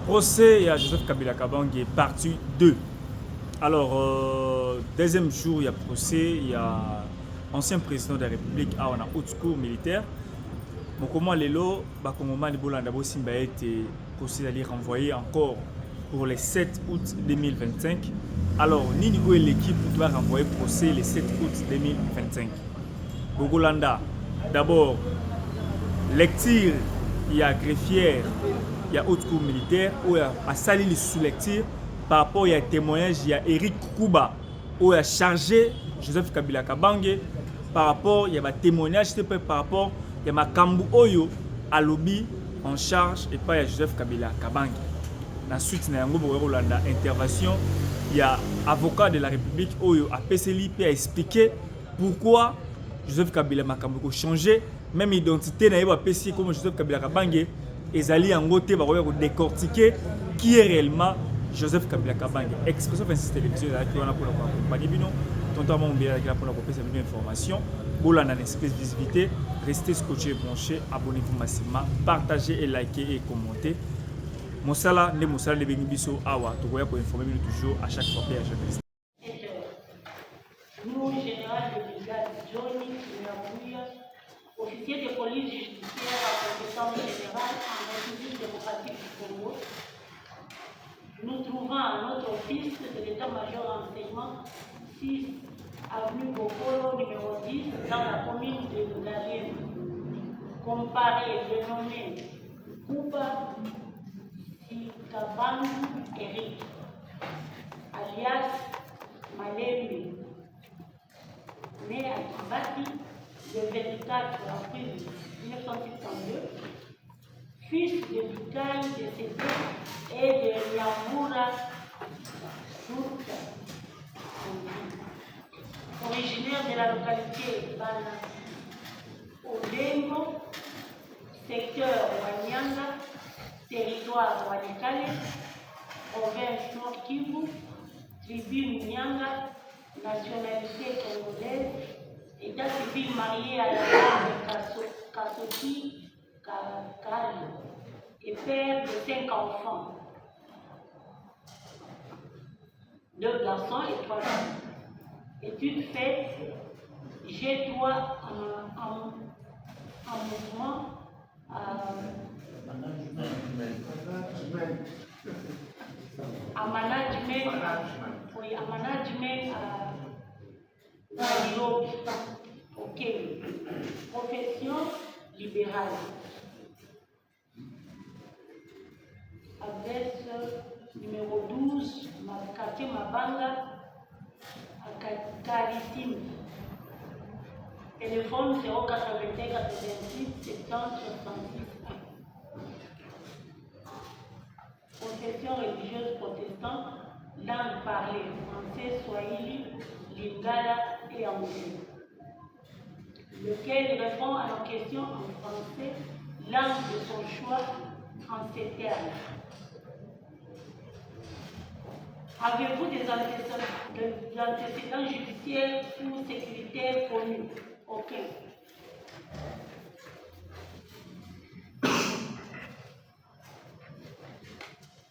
Procès à Joseph Kabila Kabange, partie 2. Alors, deuxième jour, il y a procès, il y a ancien président de la République, on a haute cour militaire. Mon comment Lelo, Bakongoma Bolanda Simba a été procès d'aller renvoyer encore pour le 7 août 2025. Alors, Ninigo est l'équipe qui va renvoyer procès le 7 août 2025. Bogolanda, d'abord, lecture, il y a greffière, il y a haute cour militaire, où il y a sali les sous-lecture par rapport à témoignage, il y a Eric Kouba, où il a chargé Joseph Kabila Kabange par rapport, il y a un témoignage par rapport, il y a Makambu Oyo à lobby en charge et pas Joseph Kabila Kabange. Ensuite, il y a une intervention, il y a avocat de la République Oyo à PCLI qui a expliqué pourquoi Joseph Kabila Makambu a changé, même identité n'a pas PCLI comme Joseph Kabila Kabange, et Zali en côté va décortiquer qui est réellement Joseph Kabila Kabange. Expression de télévision, on a pour accompagner Bino, tonton mon bien pour la copie, c'est une information. Pour la espèce de visibilité, restez scotché et branché, abonnez-vous massivement, partagez et likez et commentez. Mosala, ne Mosala, ne Bengibiso, Awa, tu vois pour informer toujours à chaque fois que je Nous, général de brigade Johnny Kinabouya, officier de police judiciaire à compétence générale en République démocratique du Congo, nous trouvons à notre office de l'état-major renseignement 6 avenue Bokolo numéro 10 dans la commune de Ngalien, comparé dénommé Kouba Sikabangu Eric, alias Malembe, né à Kibati le 24 avril 1962, fils de Bikaï de Sédé et de Yamura Sourta, originaire de la localité Bana Odengo, secteur Wanyanga, territoire Walikale, province Nord Kivu, tribu Nyanga, nationalité congolaise, état civil marié à la femme de Kassoki Kakali et père de 5 enfants, 2 garçons et 3 filles. Études faites, j'ai droit en mouvement à management à Nairobi. Ok. Profession libérale. Adresse numéro 12, quartier Mabanga, à Karitime. Téléphone 081 86 70 66. Confession religieuse protestante, langue parlée, français, swahili, lingala et anglais. Lequel répond à nos questions en français, langue de son choix, en ces termes. Avez-vous des antécédents judiciaires ou sécuritaires connus? Ok.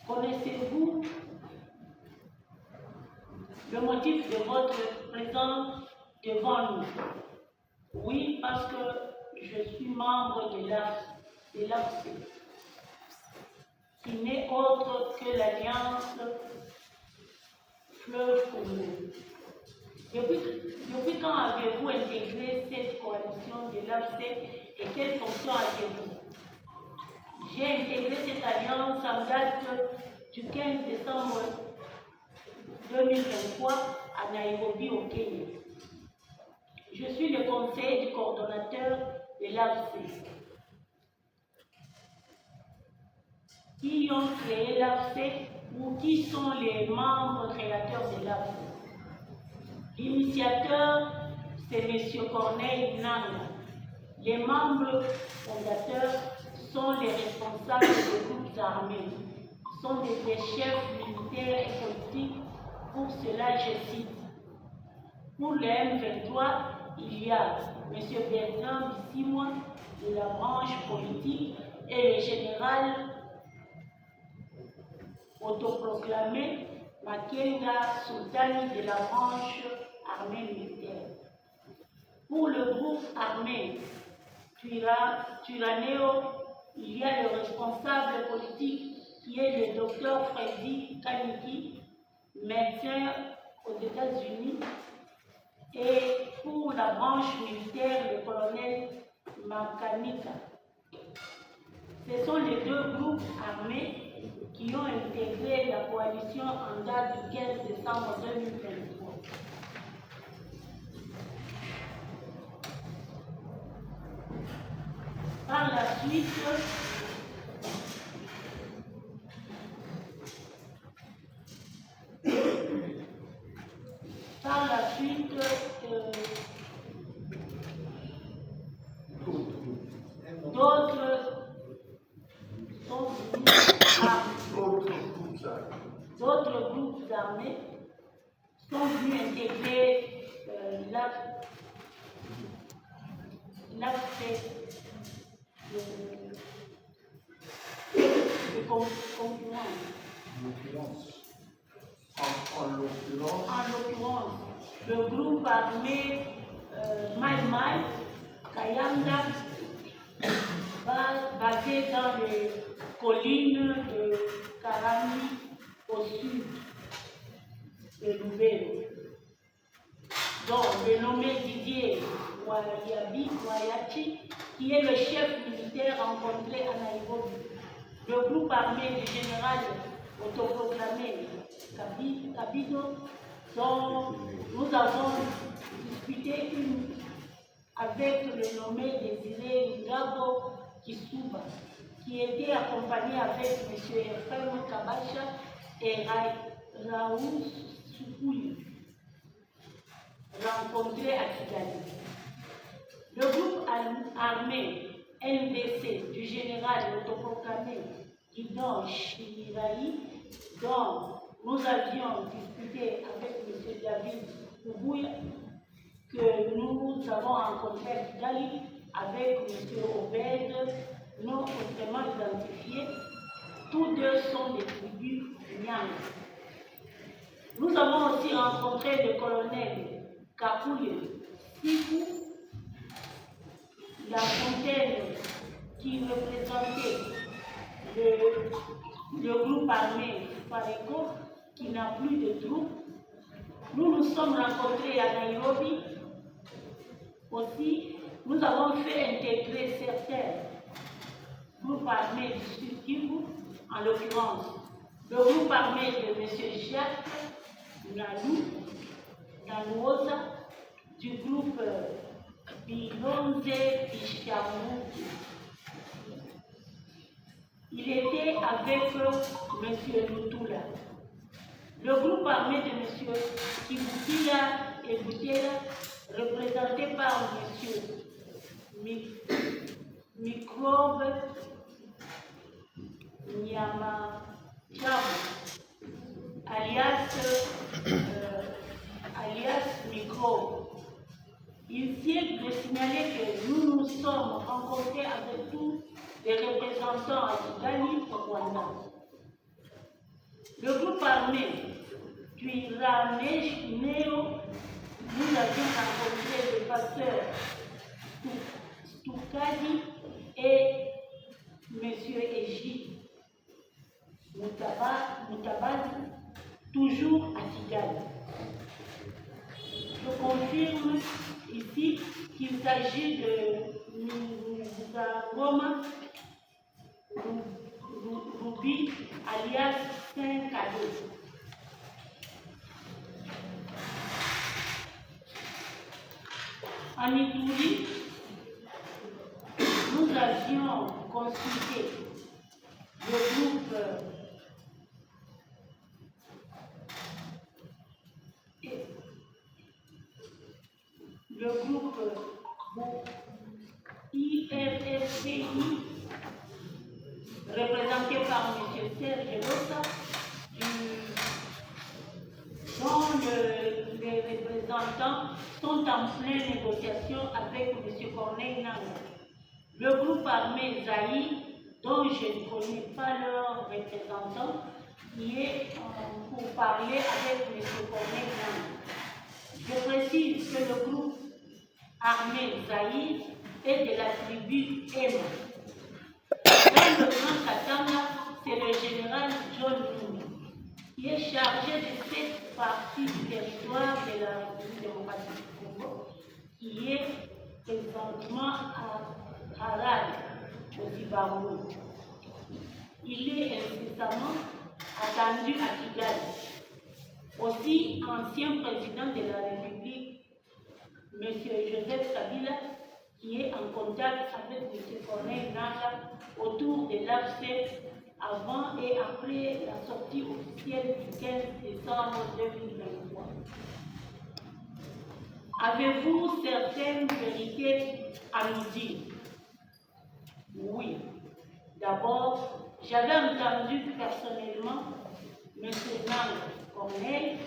Connaissez-vous le motif de votre présence devant nous? Oui, parce que je suis membre de l'AFC, qui n'est autre que l'Alliance Fleuve Congo. Depuis quand avez-vous intégré cette coalition de l'AFC et quelles fonctions avez-vous? J'ai intégré cette alliance en date du 15 décembre 2023 à Nairobi, au Kenya. Je suis le conseiller du coordonnateur de l'AFC. Qui ont créé l'AFC ou qui sont les membres créateurs de l'AFC? L'initiateur, c'est M. Corneille Nanga. Les membres fondateurs sont les responsables des groupes armés, sont des chefs militaires et politiques. Pour cela, je cite. Pour le M23, il y a M. Bertrand Bissimois de la branche politique et le général autoproclamé Makenga Sultani de la branche armée militaire. Pour le groupe armé Twirwaneho, il y a le responsable politique qui est le docteur Freddy Kaniki, médecin aux États-Unis, et pour la branche militaire, le colonel Makanika. Ce sont les deux groupes armés qui ont intégré la coalition en date du 15 décembre 2023. Par la suite, d'autres groupes armés sont venus intégrer l'acte de concurrence. En l'occurrence, le groupe armé Mai Mai, Kayanga, basé dans les collines de Karami au sud de Loubero, dont le nommé Didier Wayachi, qui est le chef militaire rencontré à Nairobi. Le groupe armé du général autoproclamé Kabido, dont nous avons discuté avec le nommé Désiré Ngabo Kisuba, qui était accompagné avec M. Efraim Kabacha et Raoul Soukouli, rencontrés à Kigali. Le groupe armé NDC du général autoproclamé Guidon Chimiraï, dont nous avions discuté avec M. David Koubouya, que nous avons rencontré à Kigali avec M. Obed, non autrement identifiés. Tous deux sont des tribus Nyang. Nous avons aussi rencontré le colonel Kakouye Sikou, La Fontaine, qui représentait le groupe armé Fareko, qui n'a plus de troupes. Nous nous sommes rencontrés à Nairobi. Aussi, nous avons fait intégrer certains groupes armés du Sud Kivu, en l'occurrence le groupe armé de M. Jacques Nalouoza, du groupe Bilonze Bishamuki. Il était avec M. Lutula. Le groupe armé de M. Kibutila et Butela, représenté par M. Microbe Nyama alias Microbe. Il vient de signaler que nous nous sommes rencontrés avec tous les représentants à Kigali au Rwanda. Le groupe armé Twirwaneho, nous avions rencontré le pasteur Stukadi et M. Eji Mutabazi, toujours à Kigali. Je confirme ici qu'il s'agit de Ngoma Ruby alias Saint-Cadeau. En Ituri, nous avions consulté le groupe IRFPI, représenté par M. Serge Lossa, dont les représentants sont en pleine négociation avec M. Corneille Nanga. Le groupe armé Zaï, dont je ne connais pas leurs représentants, qui est pour parler avec M. Corneille Nantes. Je précise que le groupe armé Zaïre est de la tribu Emma. Dans le Grand Katanga, c'est le général John Numi qui est chargé de cette partie du territoire de la République démocratique du Congo, qui est présentement à Harare, au Zimbabwe. Il est incessamment attendu à Kigali. Aussi, ancien président de la République, M. Joseph Kabila, qui est en contact avec M. Corneille Nantes autour de l'AFC avant et après la sortie officielle du 15 décembre 2023. Avez-vous certaines vérités à nous dire? Oui. D'abord, j'avais entendu personnellement M. Nantes Corneille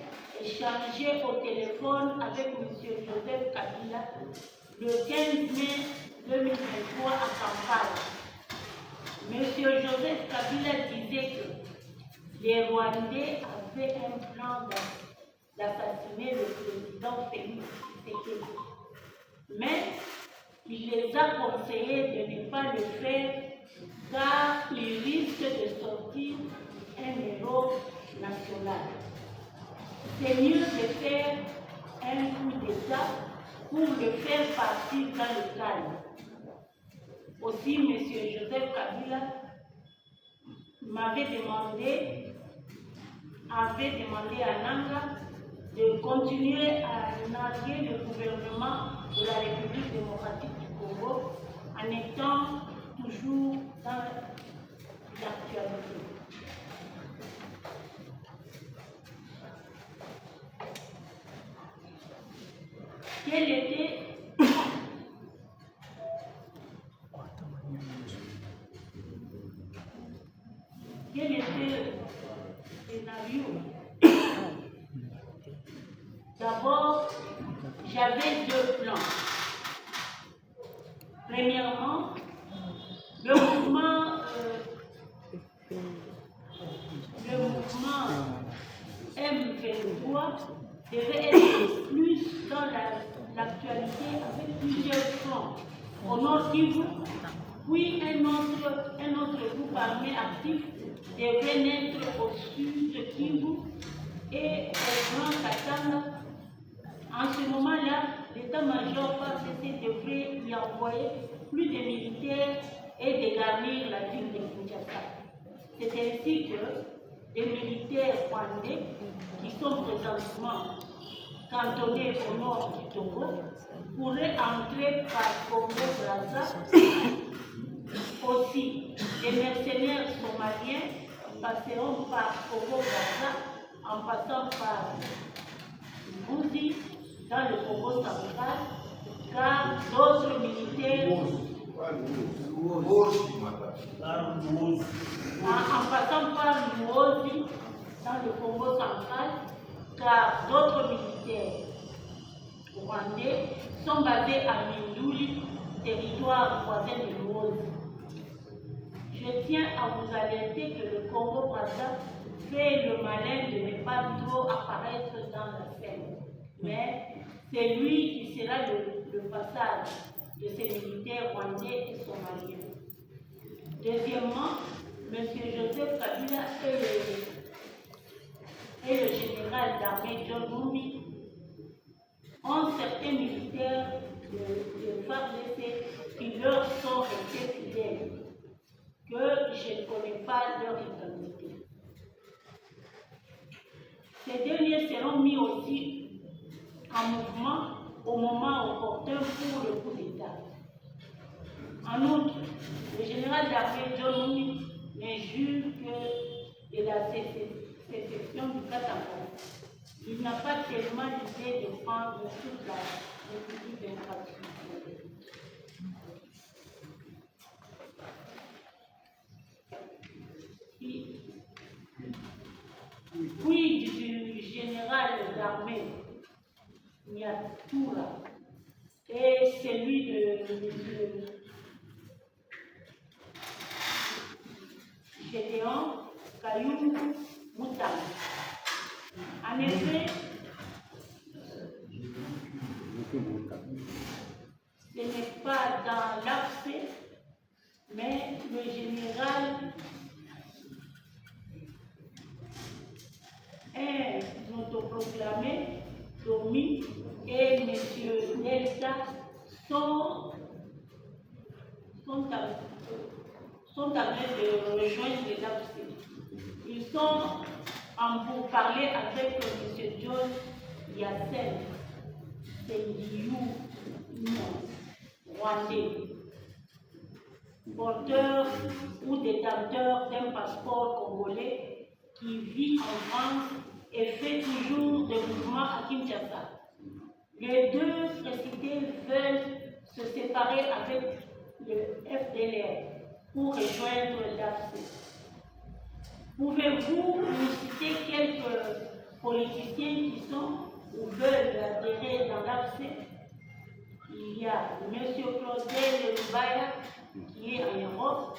échanger au téléphone avec M. Joseph Kabila le 15 mai 2023 à Kampala. M. Joseph Kabila disait que les Rwandais avaient un plan d'assassiner le président Félix Tshisekedi. Mais il les a conseillés de ne pas le faire car il risque de sortir un héros national. C'est mieux de faire un coup d'État pour le faire partir dans le calme. Aussi, M. Joseph Kabila avait demandé à Nanga de continuer à narguer le gouvernement de la République démocratique du Congo en étant toujours dans l'actualité. Quel était le scénario? D'abord, j'avais deux plans. Premièrement, le mouvement M23 devait être plus dans l'actualité avec plusieurs fronts. Au nord Kivu, puis un autre groupe armé actif devait naître au sud de Kivu et au Grand Katanga. En ce moment-là, l'état-major FARDC devrait y envoyer plus de militaires et de garnir la ville de Kinshasa. C'est ainsi que les militaires rwandais qui sont présentement cantonnés au nord du Togo pourraient entrer par Congo-Brazza. Aussi, les mercenaires somaliens passeront par Congo-Brazza en passant par Bouzi dans le Congo central, car d'autres militaires en passant par Luozi dans le Congo central, car d'autres militaires rwandais sont basés à Mindouli, territoire voisin de Luozi. Je tiens à vous alerter que le Congo-Brazza fait le malin de ne pas trop apparaître dans la scène. Mais c'est lui qui sera le passage de ces militaires rwandais et somaliens. Deuxièmement, M. Joseph Kabila et le général d'armée John Numi ont certains militaires de FARDC qui leur sont restés fidèles, que je ne connais pas leur identité. Ces derniers seront mis aussi en mouvement au moment opportun pour le coup d'État. En outre, le général d'armée John Numi ne jure que de la sécession du Katanga. Il n'a pas tellement l'idée de prendre toute la République démocratique. Puis du général d'armée Nyatura et celui de Gédéon Kayumbu Moutang. En effet, ce n'est pas dans l'accès, mais le général est autoproclamé Domi et M. Delta sont en train de rejoindre les AFC. Ils sont en pourparlers avec M. John Yassel, Sendiou, Rwandais, porteur ou détenteur d'un passeport congolais qui vit en France et fait toujours des mouvements à Kinshasa. Les deux précités veulent se séparer avec le FDLR pour rejoindre l'AFC. Pouvez-vous nous citer quelques politiciens qui sont ou veulent adhérer dans l'AFC? Il y a M. Claudel Lubaya qui est en Europe,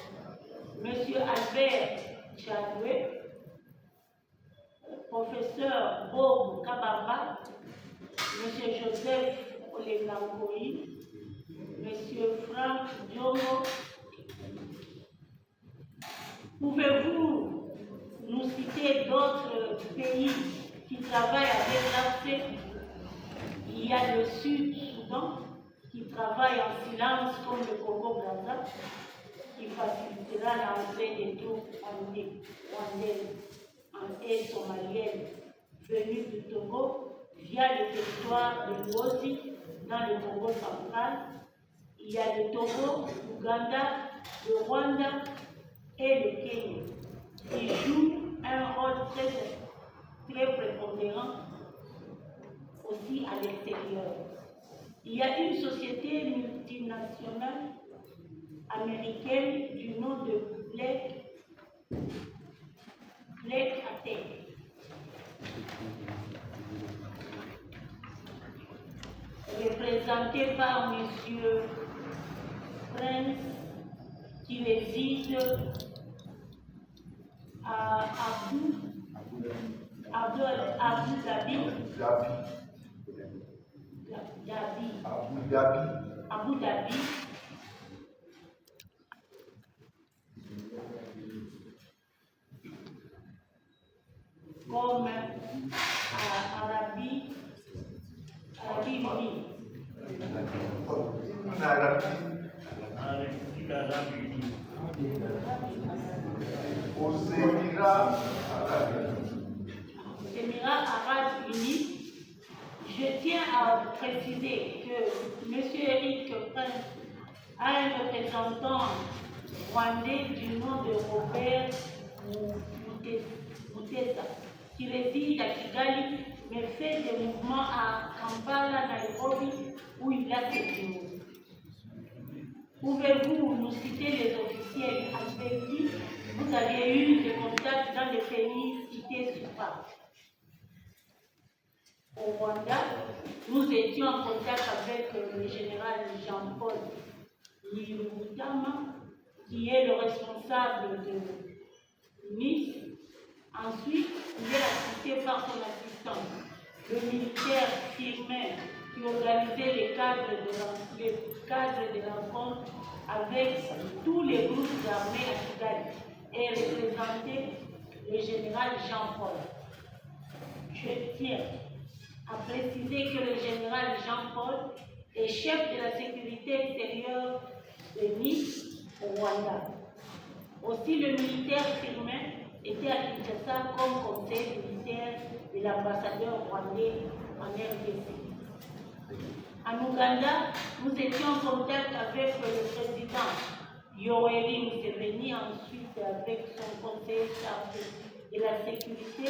M. Albert Chadoué, professeur Bob Kabamba, M. Joseph Olegangoyi, M. Franck Diomo. Pouvez-vous nous citer d'autres pays qui travaillent avec l'AFC? Il y a le Sud-Soudan qui travaille en silence comme le Congo-Brazza, qui facilitera l'entrée des troupes rwandaises et somaliennes venues du Togo via le territoire de Ngozi dans le Congo central. Il y a le Togo, l'Ouganda, le Rwanda et le Kenya qui jouent un rôle très prépondérant aussi à l'extérieur. Il y a une société multinationale américaine du nom de Black Attack, représentée par M. Prince qui réside à Abu Dhabi. Comme Arabie Unie. Aux Émirats Arabes Unis, je tiens à préciser que M. Eric Prince a un représentant rwandais du nom de Robert Mutesa, qui réside à Kigali, mais fait des mouvements à Kampala, Nairobi, où il a ses bureaux. Pouvez-vous nous citer les officiels avec qui vous avez eu des contacts dans les pays cités ci-bas? Au Rwanda, nous étions en contact avec le général Jean-Paul Nirutama, qui est le responsable de Nice. Ensuite, il est assisté par son assistant, le militaire Firmin, qui organisait les cadres de rencontres avec tous les groupes armés à Kigali et représentait le général Jean-Paul. Je tiens à préciser que le général Jean-Paul est chef de la sécurité extérieure de Nice au Rwanda. Aussi, le militaire Firmin était à Kinshasa comme conseiller militaire de l'ambassadeur rwandais en RDC. En Ouganda, nous étions en contact avec le président Yoweri Museveni, ensuite avec son conseiller chargé de la sécurité,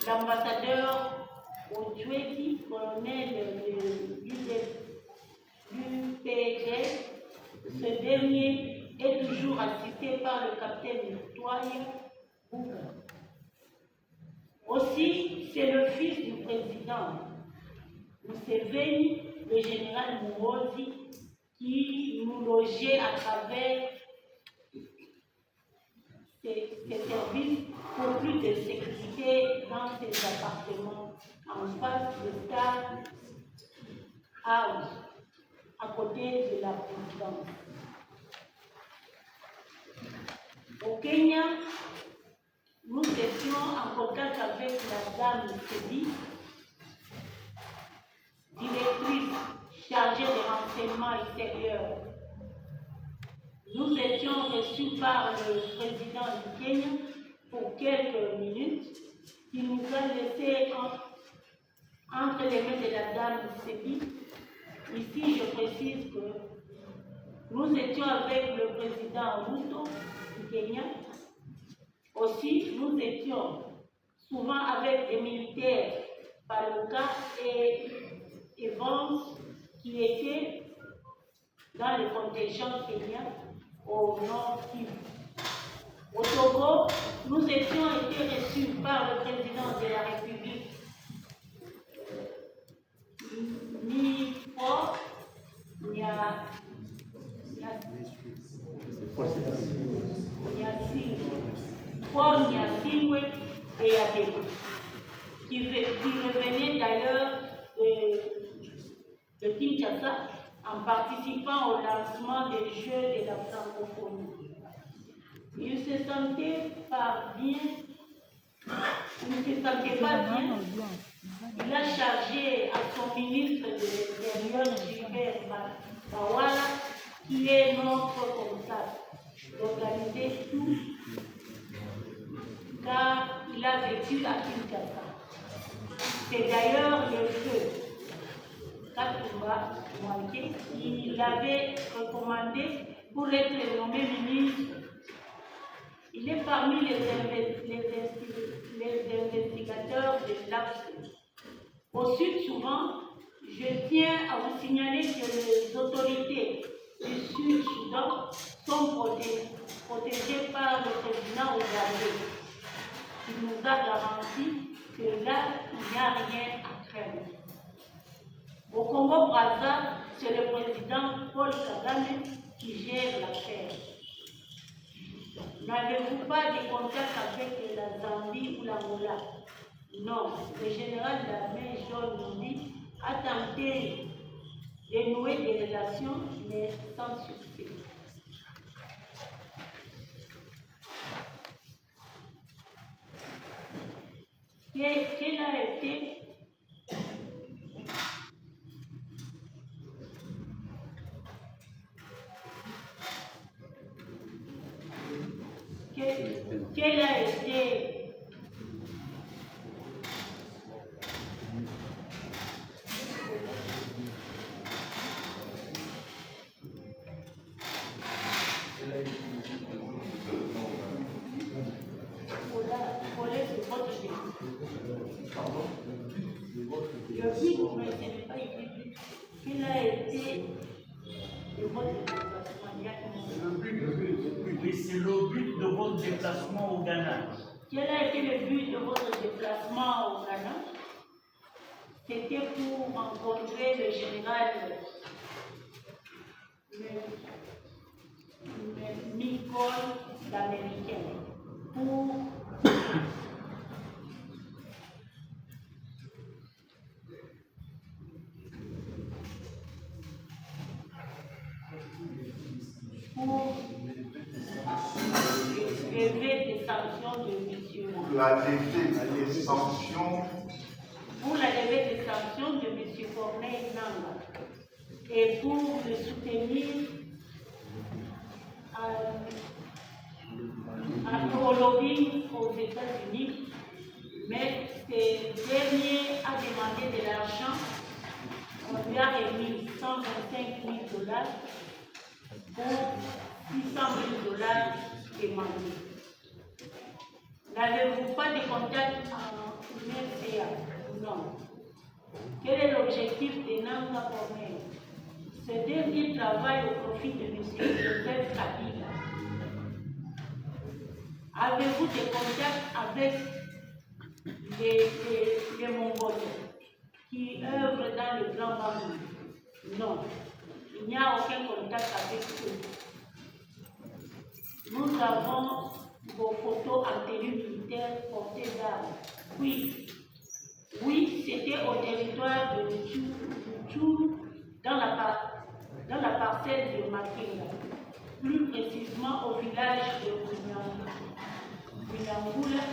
l'ambassadeur Otweti, colonel de l'UPG. Ce dernier est toujours assisté par le capitaine Victoria Bouga. Aussi, c'est le fils du président Museveni, le général Muhoozi, qui nous logeait à travers ces services pour plus de sécurité ses appartements en face de Star House, à côté de la présidence. Au Kenya, nous étions en contact avec la dame Sebi, directrice chargée des renseignements extérieurs. Nous étions reçus par le président du Kenya pour quelques minutes. Il nous a laissé entre les mains de la dame Sebi. Ici, je précise que nous étions avec le président Ruto du Kenya. Aussi, nous étions souvent avec des militaires Paluka et Evans qui étaient dans le contingent kenyan au nord Kivu. Au Togo, nous étions été reçus par le président de la République, Paul Nyasingwe et Yadema, qui revenait d'ailleurs de Kinshasa en participant au lancement des Jeux de la francophonie. Il se sentait pas bien. Il a chargé à son ministre de l'Intérieur, Gilbert Bawala, qui est notre comptable, d'organiser tout, car il a vécu à Kinshasa. C'est d'ailleurs le feu Katumba Mwanke qui l'avait recommandé pour être nommé ministre. Il est parmi les investigateurs de l'AFSE. Au sud, souvent, je tiens à vous signaler que les autorités du Sud-Soudan sont protégées par le président ougandais, qui nous a garanti que là, il n'y a rien à craindre. Au Congo-Brazza, c'est le président Paul Kagame qui gère l'affaire. N'avez-vous pas de contact avec la Zambie ou l'Angola? Non. Le général de l'armée, John Numbi, a tenté de nouer des relations, mais sans succès. Quel a été c'est le but de votre déplacement au Ghana. Quel a été le but de votre déplacement au Ghana? C'était pour rencontrer le général Nicole l'Américain. La levée des sanctions. Pour la levée des sanctions de M. Corneille Nanga et pour le soutenir au lobbying aux États-Unis, mais ce dernier a demandé de l'argent. On lui a remis 125 000 $ pour 600 000 $ demandés. N'avez-vous pas de contact en UNFCA? Non. Quel est l'objectif de Nanga Corneille? Ce dernier travaille au profit de M. Joseph Kabila. Avez-vous des contacts avec les Mongols qui œuvrent dans le Grand Bambou? Non. Il n'y a aucun contact avec eux. Nous avons vos photos en tenue militaire portées d'armes. Oui, au village de Winangoula,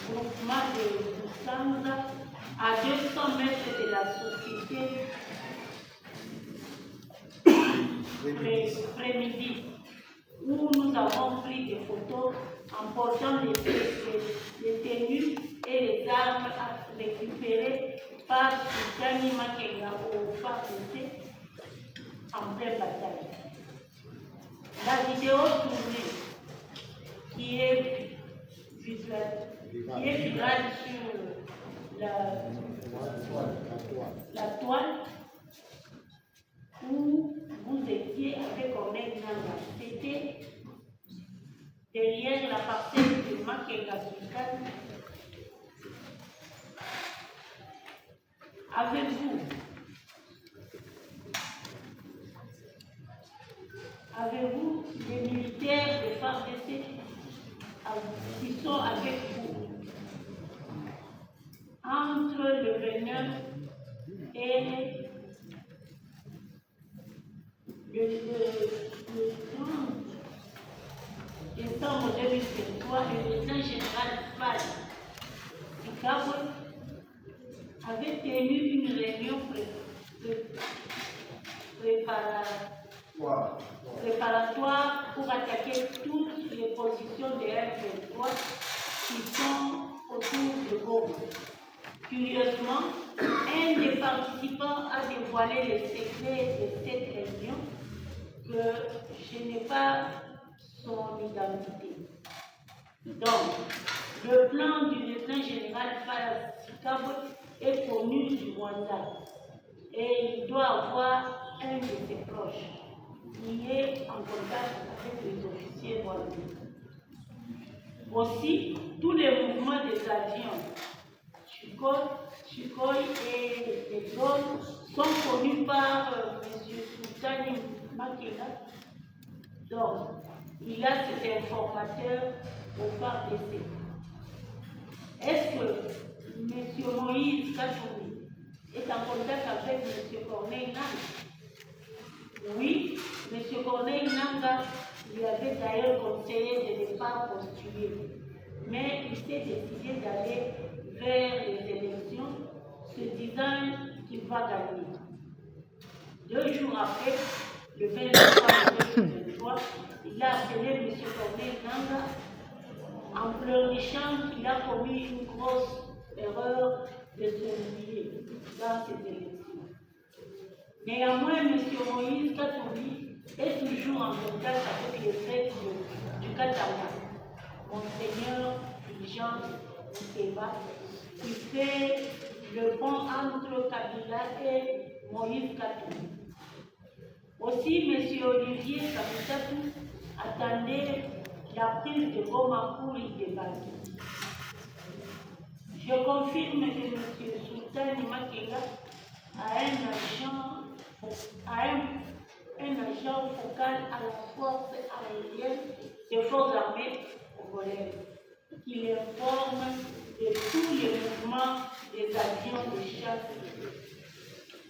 groupement de Boussanza, à 200 mètres de la société Prémidi, où nous avons pris des photos en portant les tenues et les armes récupérées par Sultani Makenga au FARDC en pleine bataille. La vidéo tournée qui est virale sur la toile où vous étiez avec Corneille Nanga. C'était derrière la parcelle de Makenga Sultan. Avez-vous des militaires de FARDC qui sont avec vous entre le 29 et le 30 décembre 2023, le lieutenant général Fall Sikabwe avait tenu une réunion préparatoire pour attaquer toutes les positions de F-23 qui sont autour de Goma. Curieusement, un des participants a dévoilé les secrets de cette réunion que je n'ai pas son identité. Donc, le plan du lieutenant général Fall Sikabwe est connu du Rwanda et il doit avoir un de ses proches qui est en contact avec les officiers rwandais. Aussi, tous les mouvements des avions, Sukhoi et les drones sont connus par M. Sultani Makenga. Donc, il a cet informateur au FARDC. Est-ce que M. Moïse Kachouri est en contact avec M. Corneille Nanga? Oui, M. Corneille Nanga lui avait d'ailleurs conseillé de ne pas postuler, mais il s'est décidé d'aller vers les élections, se disant qu'il va gagner. 2 jours après, le 23 mai 2023, il a appelé M. Corneille Nanga en pleurnichant qu'il a commis une grosse erreur de se lier dans ces élections. Néanmoins, M. Moïse Katumbi est toujours en contact avec les prêtres du Katanga, Monseigneur Fulgence Mukeba, qui fait le pont entre Kabila et Moïse Katumbi. Aussi, M. Olivier Kabusatou attendait la prise de Goma pour y débattre. Je confirme que M. Sultani Makenga a un agent focal à la force aérienne des forces armées congolaises qui l'informe de tous les mouvements des avions de chasse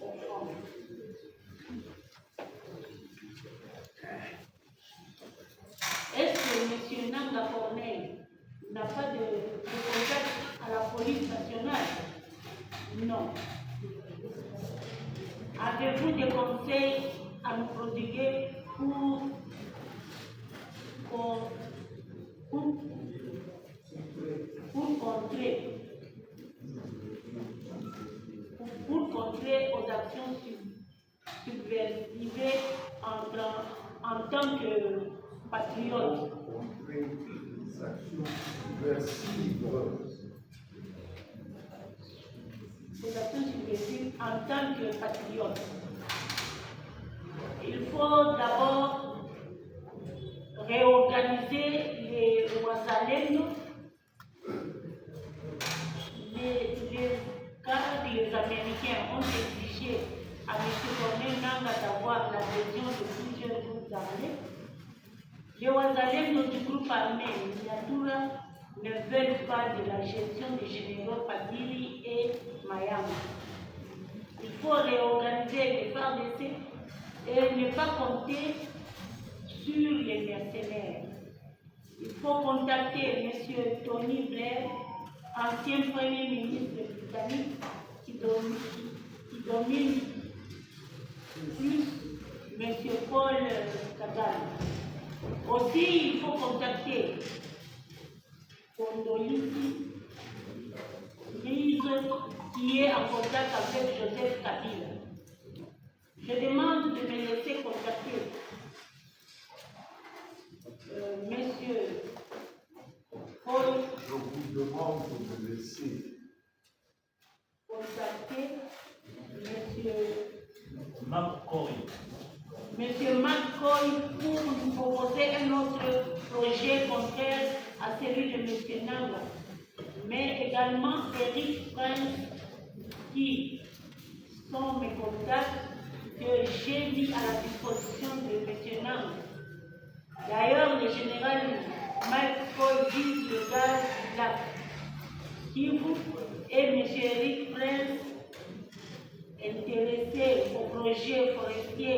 au front. Est-ce que M. Nanga Corneille n'a pas de contact à la police nationale? Non. Avez-vous des conseils à nous prodiguer pour contrer aux actions subversives en tant que patriote? Contrer les actions subversives. Les actions subversives en tant que patriote. Il faut d'abord réorganiser les Wazalendo, car les Américains ont exigé à M. Corneille Nanga d'avoir l'adhésion de plusieurs groupes armés. Les Wazalendo du groupe armé Nyatura ne veulent pas de la gestion des généraux Padiri et Mayama. Il faut réorganiser les FARDC et ne pas compter sur les mercenaires. Il faut contacter M. Tony Blair, ancien Premier ministre britannique qui domine plus M. Paul Kagame. Aussi, il faut contacter Kondolisi Rise, qui est en contact avec Joseph Kabila. Je demande de me laisser contacter Monsieur Paul. Je vous demande de me laisser Contacter Monsieur McCoy. Monsieur McCoy pour nous proposer un autre projet contraire à celui de Monsieur Nanga, mais également Eric Prince, qui sont mes contacts que j'ai mis à la disposition de Monsieur Nanga. D'ailleurs, le général McCoy vise le gaz du lac Kivu et M. Eric Prince, intéressé au projet forestier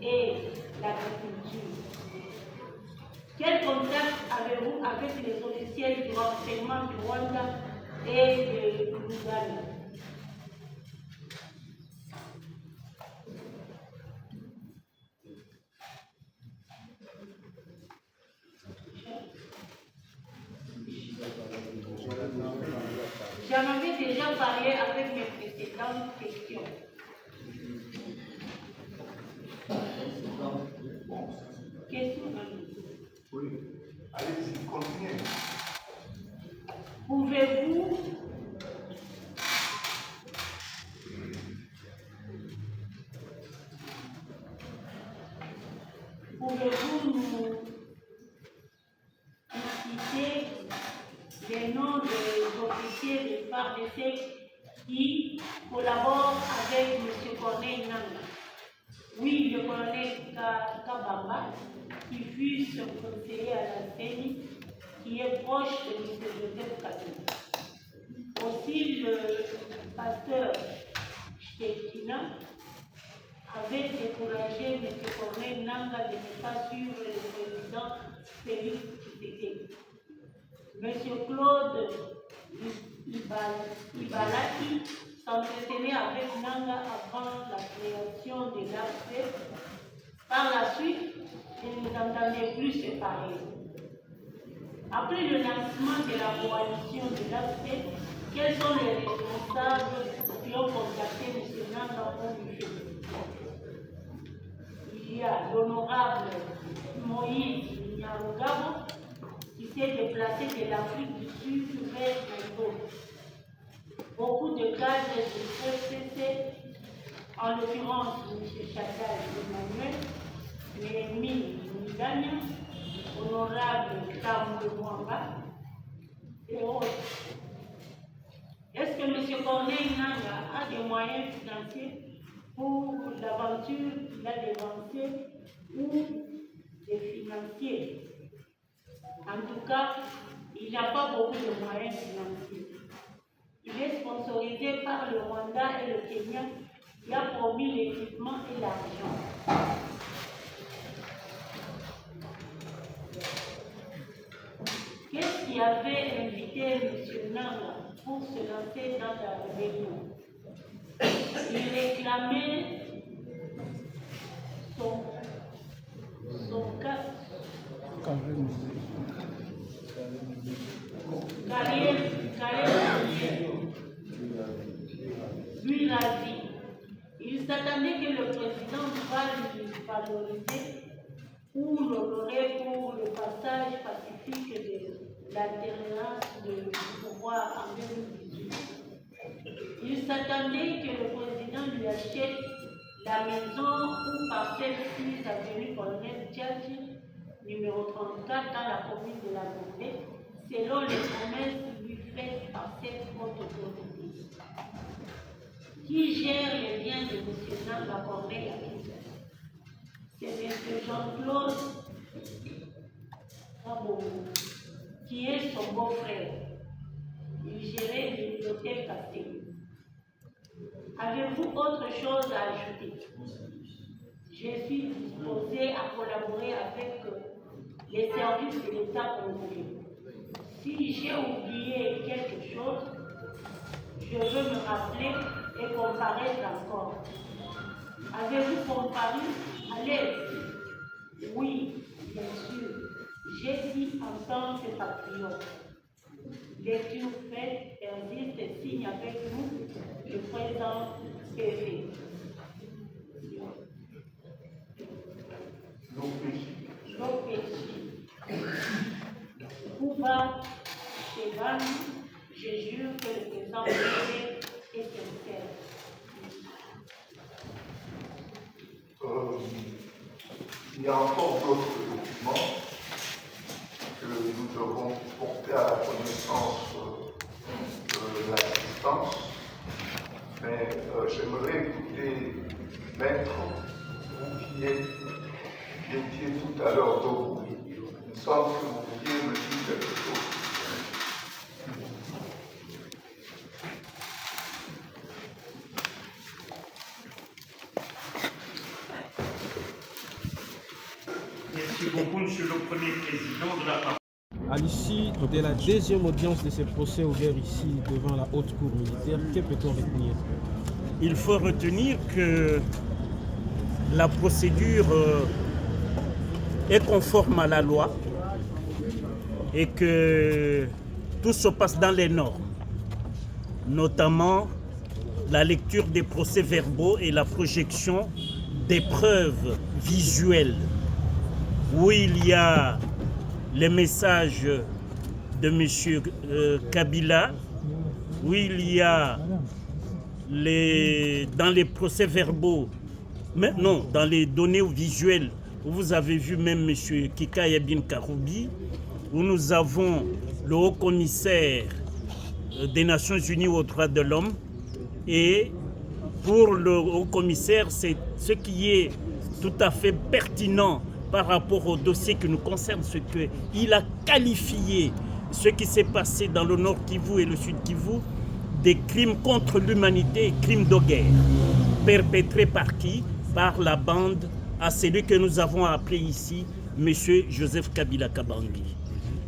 et l'agriculture. Quel contact avez-vous avec les officiels du renseignement du Rwanda et de l'Ouganda? J'en avais déjà parlé avec mes précédentes questions. Question. Oui. Allez-y, continuez. Pouvez-vous nous citer les noms des officiers de FARDC qui collaborent avec M. Corneille Nanga? Oui, le colonel Kabamba, qui fut son conseiller à la CENI, qui est proche de M. Joseph Kabila. Aussi, le pasteur Stekina avait découragé M. Corneille Nanga de ne pas suivre le président Félix Tshisekedi. M. Claude Ibalaki s'entretenait avec Nanga avant la création de l'AFC. Par la suite, ils ne s'entendaient plus séparés. Après le lancement de la coalition de l'AFC, quels sont les responsables qui ont contacté M. Nanga pour lui faire? Il y a l'honorable Moïse Nyarugabo, qui s'est déplacé de l'Afrique du Sud vers Nairobi. Beaucoup de cadres de FCC, en l'occurrence M. Chagall Emmanuel, Néhémie Muganya, honorable Tambo Mwamba et autres. Est-ce que M. Corneille Nanga a des moyens financiers pour l'aventure qu'il a dévancée ou des financiers? En tout cas, il n'a pas beaucoup de moyens financiers. Il est sponsorisé par le Rwanda et le Kenya qui a promis l'équipement et l'argent. Qu'est-ce qui avait invité M. Nanga pour se lancer dans la rébellion? Il réclamait son cas. Lui l'a dit. Il s'attendait que le président va lui valoriser ou l'honorer pour le passage pacifique de l'alternance du pouvoir en 2018. Il s'attendait que le président lui achète la maison ou parcelle 6 avenue Colonel Tchatchi, numéro 34, dans la commune de la Gombe, selon les promesses lui faites par cette haute autorité. Qui gère les biens de M. Nanga Corneille à Kinshasa? C'est M. Jean-Claude Kabongo, qui est son beau-frère. Il gérait une bibliothèque à Séoul. Avez-vous autre chose à ajouter? je suis disposée à collaborer avec les services de l'État congolais. Si j'ai oublié quelque chose, je veux me rappeler et comparaître encore. Avez-vous comparé à l'aise? Oui, bien sûr. J'ai dit en tant que patriote. Lecture faite, persiste et signe avec nous le présent PV. L'OPJ. Pouba, Chevan, je jure que le présent PV est sincère. Il y a encore d'autres documents que nous devons porter à la connaissance de l'assistance, mais j'aimerais écouter Maître, vous qui étiez tout à l'heure debout. Il me semble que vous vouliez me dire quelque chose. Merci beaucoup, Monsieur le Premier Président de la République. À l'issue de la deuxième audience de ce procès ouvert ici devant la haute cour militaire, que peut-on retenir? Il faut retenir que la procédure est conforme à la loi et que tout se passe dans les normes, notamment la lecture des procès-verbaux et la projection des preuves visuelles où il y a les messages de M. Kabila, où il y a dans les procès-verbaux, non, dans les données visuelles, où vous avez vu même M. Kika Yabin Karoubi, où nous avons le haut-commissaire des Nations Unies aux droits de l'homme. Et pour le haut-commissaire, c'est ce qui est tout à fait pertinent par rapport au dossier qui nous concerne, ce qu'il a qualifié ce qui s'est passé dans le Nord Kivu et le Sud Kivu des crimes contre l'humanité et crimes de guerre. Perpétrés par qui? Par la bande à celui que nous avons appelé ici M. Joseph Kabila Kabangi.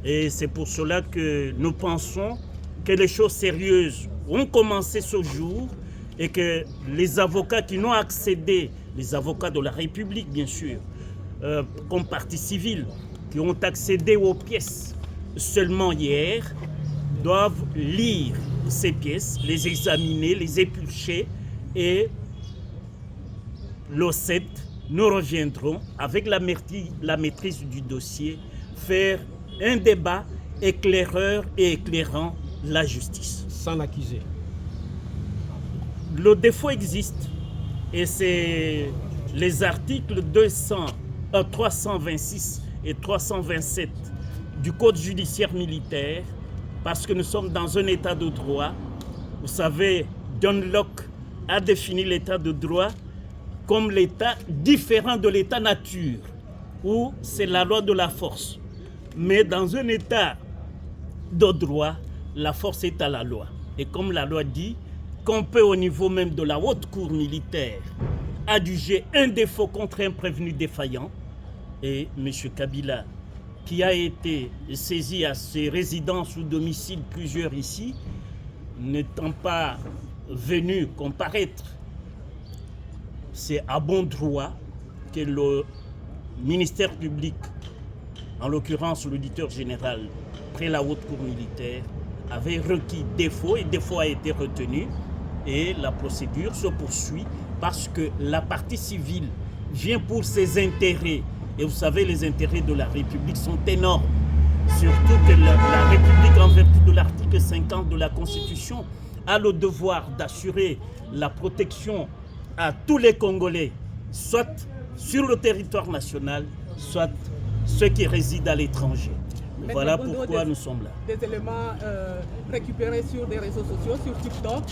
Et c'est pour cela que nous pensons que les choses sérieuses ont commencé ce jour et que les avocats qui n'ont accédé, les avocats de la République bien sûr, comme partie civile, qui ont accédé aux pièces seulement hier, doivent lire ces pièces, les examiner, les éplucher et le 7, nous reviendrons avec la maîtrise du dossier, faire un débat éclaireur et éclairant la justice. Sans l'accuser. Le défaut existe et c'est les articles 326 et 327 du Code judiciaire militaire, parce que nous sommes dans un état de droit. Vous savez, John Locke a défini l'état de droit comme l'état différent de l'état nature, où c'est la loi de la force. Mais dans un état de droit, la force est à la loi. Et comme la loi dit qu'on peut au niveau même de la haute cour militaire adjuger un défaut contre un prévenu défaillant, et M. Kabila, qui a été saisi à ses résidences ou domiciles, plusieurs ici, n'étant pas venu comparaître, c'est à bon droit que le ministère public, en l'occurrence l'auditeur général, près la haute cour militaire, avait requis défaut et défaut a été retenu et la procédure se poursuit parce que la partie civile vient pour ses intérêts. Et vous savez, les intérêts de la République sont énormes. Surtout que la République, en vertu de l'article 50 de la Constitution, a le devoir d'assurer la protection à tous les Congolais, soit sur le territoire national, soit ceux qui résident à l'étranger. Voilà pourquoi nous sommes là. Des éléments récupérés sur des réseaux sociaux, sur TikTok,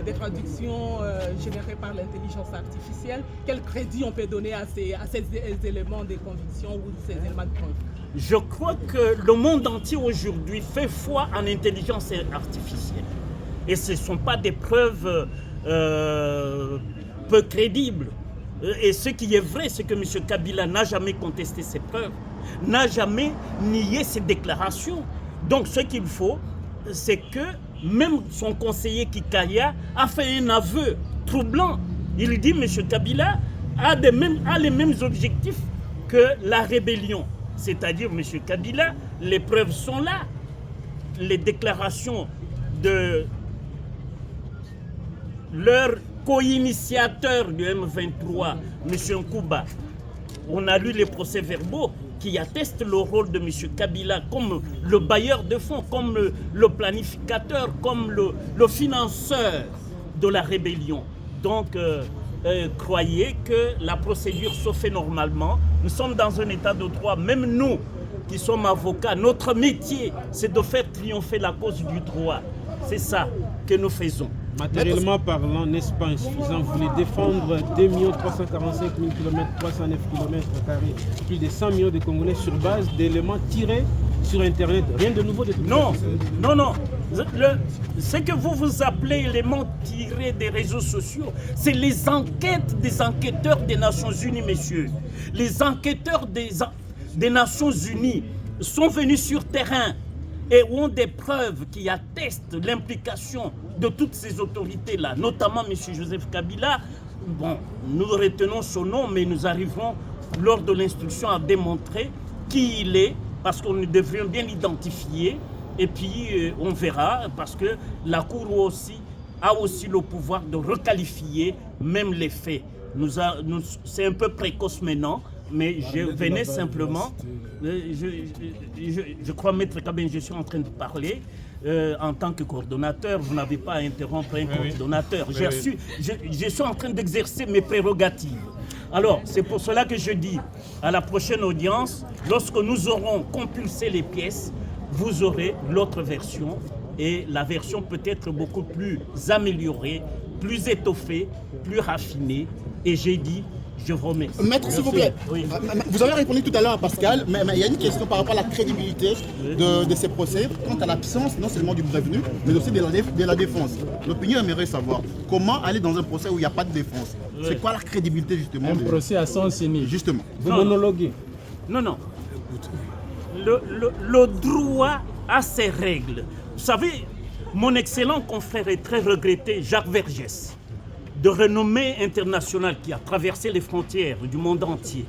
des traductions générées par l'intelligence artificielle. Quel crédit on peut donner à ces éléments de conviction ou ces éléments de preuve? Je crois que le monde entier aujourd'hui fait foi en intelligence artificielle. Et ce ne sont pas des preuves peu crédibles. Et ce qui est vrai, c'est que M. Kabila n'a jamais contesté ses preuves, n'a jamais nié ses déclarations. Donc ce qu'il faut, c'est que même son conseiller Kikaya a fait un aveu troublant. Il dit que M. Kabila a les mêmes objectifs que la rébellion. C'est-à-dire, M. Kabila, les preuves sont là. Les déclarations de leur co-initiateur du M23, M. Nkouba, on a lu les procès-verbaux qui attestent le rôle de M. Kabila comme le bailleur de fonds, comme le planificateur, comme le financeur de la rébellion. Donc, croyez que la procédure se fait normalement. Nous sommes dans un état de droit, même nous qui sommes avocats, notre métier, c'est de faire triompher la cause du droit. C'est ça que nous faisons. Matériellement parlant, n'est-ce pas insuffisant? Vous voulez défendre 2 345 000 km, 309 km², plus de 100 millions de Congolais sur base d'éléments tirés sur Internet. Rien de nouveau de tout Non, ça. non. Ce que vous appelez éléments tirés des réseaux sociaux, c'est les enquêtes des enquêteurs des Nations Unies, messieurs. Les enquêteurs des Nations Unies sont venus sur terrain et ont des preuves qui attestent l'implication de toutes ces autorités-là, notamment M. Joseph Kabila. Bon, nous retenons son nom, mais nous arriverons lors de l'instruction à démontrer qui il est, parce qu'on devrait bien l'identifier, et puis on verra, parce que la Cour a aussi le pouvoir de requalifier même les faits. C'est un peu précoce maintenant, mais je venais simplement, je crois, Maître Kabin, je suis en train de parler en tant que coordonnateur. Vous n'avez pas à interrompre un coordonnateur. Je suis en train d'exercer mes prérogatives. Alors, c'est pour cela que je dis, à la prochaine audience, lorsque nous aurons compulsé les pièces, vous aurez l'autre version, et la version peut être beaucoup plus améliorée, plus étoffée, plus raffinée, et j'ai dit, je vous remercie. Maître, s'il vous plaît, oui. Vous avez répondu tout à l'heure à Pascal, mais il y a une question par rapport à la crédibilité de ces procès, quant à l'absence non seulement du prévenu, mais aussi de la défense. L'opinion aimerait savoir comment aller dans un procès où il n'y a pas de défense. C'est quoi la crédibilité justement? Un procès à sens unique. Justement. Vous monologuez. Non. Le droit a ses règles. Vous savez, mon excellent confrère et très regretté Jacques Vergès, de renommée internationale qui a traversé les frontières du monde entier.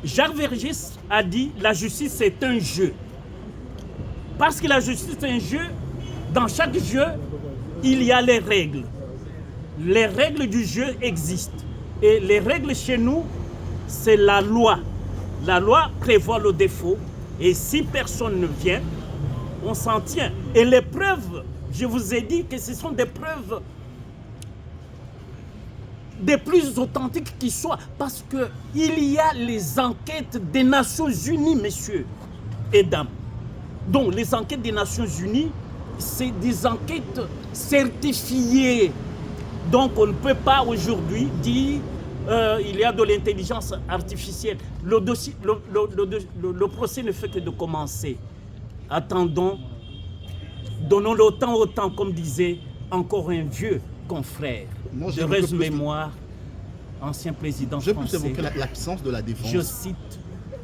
Jacques Vergès a dit « la justice est un jeu ». Parce que la justice est un jeu, dans chaque jeu, il y a les règles. Les règles du jeu existent. Et les règles chez nous, c'est la loi. La loi prévoit le défaut. Et si personne ne vient, on s'en tient. Et les preuves, je vous ai dit que ce sont des preuves des plus authentiques qui soient, parce qu'il y a les enquêtes des Nations Unies, messieurs et dames. Donc les enquêtes des Nations Unies, c'est des enquêtes certifiées. Donc on ne peut pas aujourd'hui dire il y a de l'intelligence artificielle. Le procès ne fait que de commencer. Attendons, donnons le temps au temps, comme disait encore un vieux confrère. De heureuse mémoire, ancien président français. Je peux évoquer l'absence de la défense. Je cite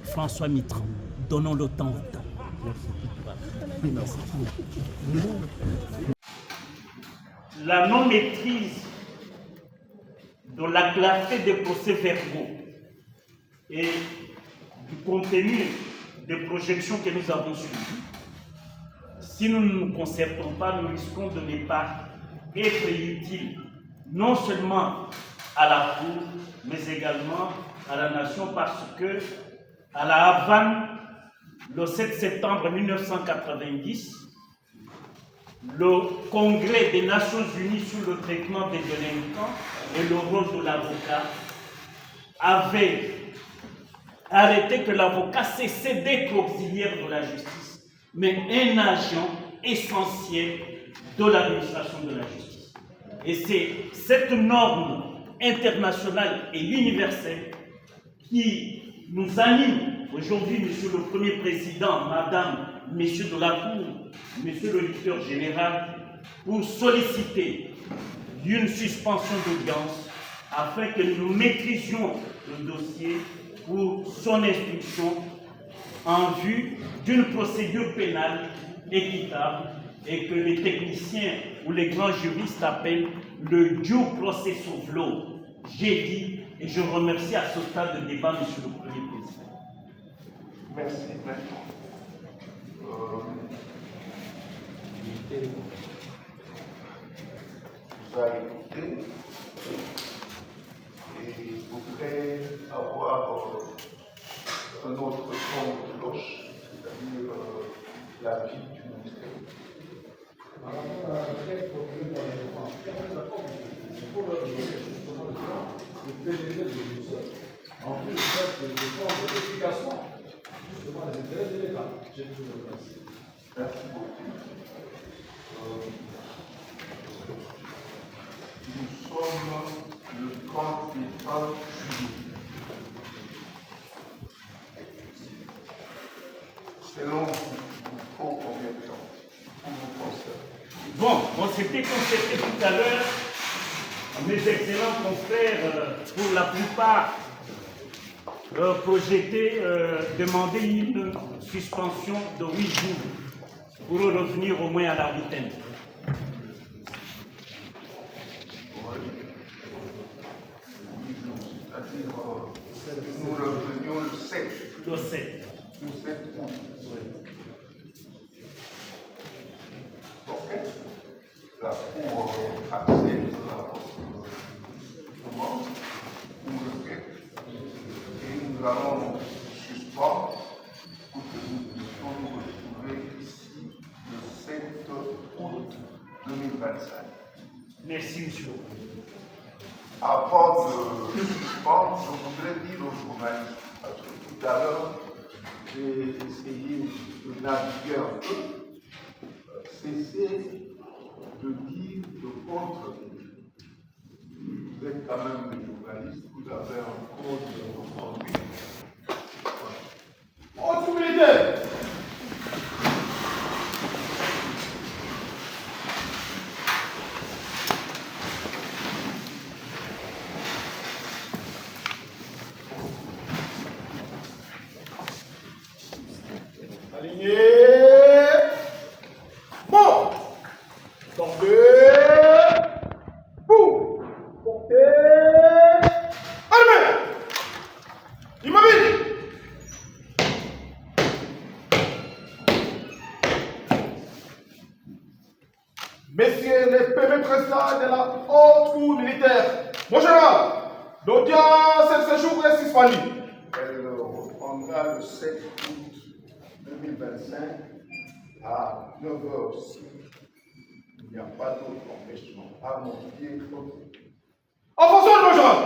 François Mitterrand. Donnons le temps au temps. Merci. La non-maîtrise de la clarté des procès-verbaux et du contenu des projections que nous avons suivies, si nous ne nous concertons pas, nous risquons de ne pas être utiles non seulement à la Cour, mais également à la nation, parce que à la Havane, le 7 septembre 1990, le Congrès des Nations Unies sur le traitement des délinquants et le rôle de l'avocat avait arrêté que l'avocat cessait d'être auxiliaire de la justice, mais un agent essentiel de l'administration de la justice. Et c'est cette norme internationale et universelle qui nous anime aujourd'hui, Monsieur le Premier Président, Madame, Messieurs de la Cour, Monsieur le Directeur Général, pour solliciter une suspension d'audience afin que nous maîtrisions le dossier pour son instruction en vue d'une procédure pénale équitable et que les techniciens ou les grands juristes appellent le due process of law. J'ai dit et je remercie à ce stade de débat, Monsieur le Premier Président. Merci. Vous avez écouté et vous voudrez avoir un autre son de cloche, c'est-à-dire l'avis du ministère. Par rapport à la tête proposée par la défense, il faut leur donner justement le temps de pénétrer le dossier, en plus du fait de défendre efficacement justement les intérêts de l'État. Je vous remercie. Merci beaucoup. Nous sommes le 31 juillet. Selon vous, faut combien de temps pour vous conserver? Bon, on s'était concerté tout à l'heure, mes excellents confrères, pour la plupart, projeté, demander une suspension de 8 jours pour revenir au moins à la huitaine. C'est-à-dire, nous revenions le 7. Le 7. Le 7 août. Ok. La Cour accepte la demande ou le fait. Et nous allons suspendre pour que nous puissions nous retrouver ici le 7 août 2025. Merci, monsieur. Avant de suspendre, je voudrais dire aux journalistes, parce que tout à l'heure, j'ai essayé de naviguer un peu, cessez de dire de contre-dire. Vous êtes quand même des journalistes, vous avez un code de conduite. Autre militaire! Aligné. Bon. Tombez. Boum. Portez. Armé. Immobile. Messieurs les PV prestataires de la haute cour militaire, mon général, l'audience de ce jour est suspendue. Elle reprendra le 7 août 2025 à 9h. Il n'y a pas d'autre empêchement à mon pied. En fonction de mon général.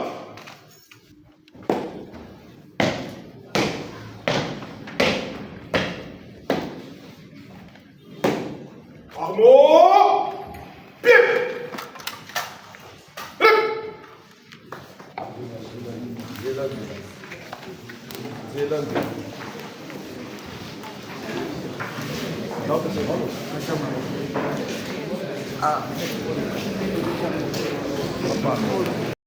Armo, pied.